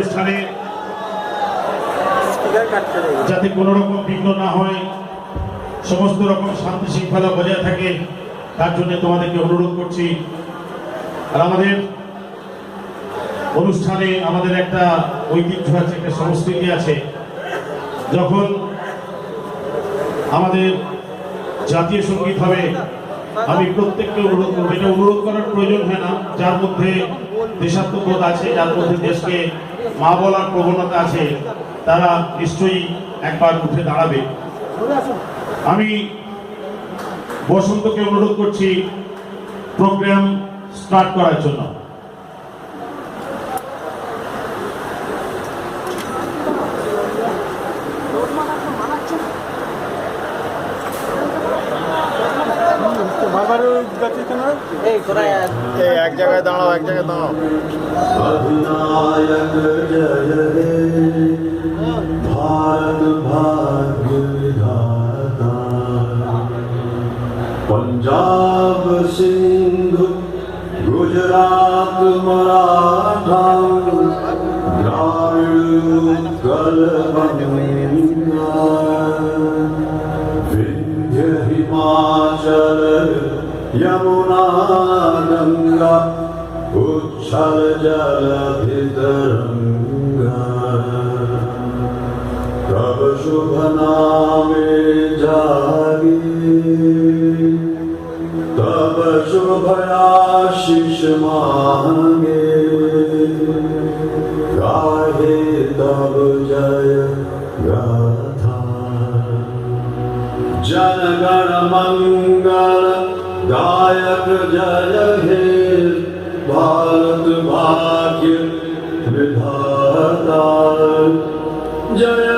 অনুষ্ঠানে যাতে কোনো রকম বিঘ্ন না হয়, সমস্ত রকম শান্তি শৃঙ্খলা বজায় থাকে, তার জন্য তোমাদেরকে অনুরোধ করছি। আর আমাদের অনুষ্ঠানে আমাদের একটা ঐতিহ্য আছে, একটা সংস্কৃতি আছে। যখন আমাদের জাতীয় সঙ্গীত হবে, আমি প্রত্যেককে অনুরোধ করবো, এটা অনুরোধ করার প্রয়োজন হয় না, যার মধ্যে দেশাত্মবোধ আছে, যার মধ্যে দেশকে মা বলার প্রবণতা আছে, তারা নিশ্চয়ই একবার উঠে দাঁড়াবে। আমি বসন্তকে অনুরোধ করছি প্রোগ্রাম স্টার্ট করার জন্য। এক জায়গায় দাঁড়াও, এক জায়গায় দাঁড়াও। अधिनायक जय हे भारत भाग्य विधाता, पंजाब सिंध गुजरात मराठा द्राविड़ उत्कल बंगा, विंध्य हिमाचल यमुना गंगा उच्छल जलधितरंगा, तब शुभ नामे जागे, तब शुभ आशीष मांगे, गाहे तब जय गाथा। जनगण मंगल दायक जय हे भारत भाग्य विधाता, जय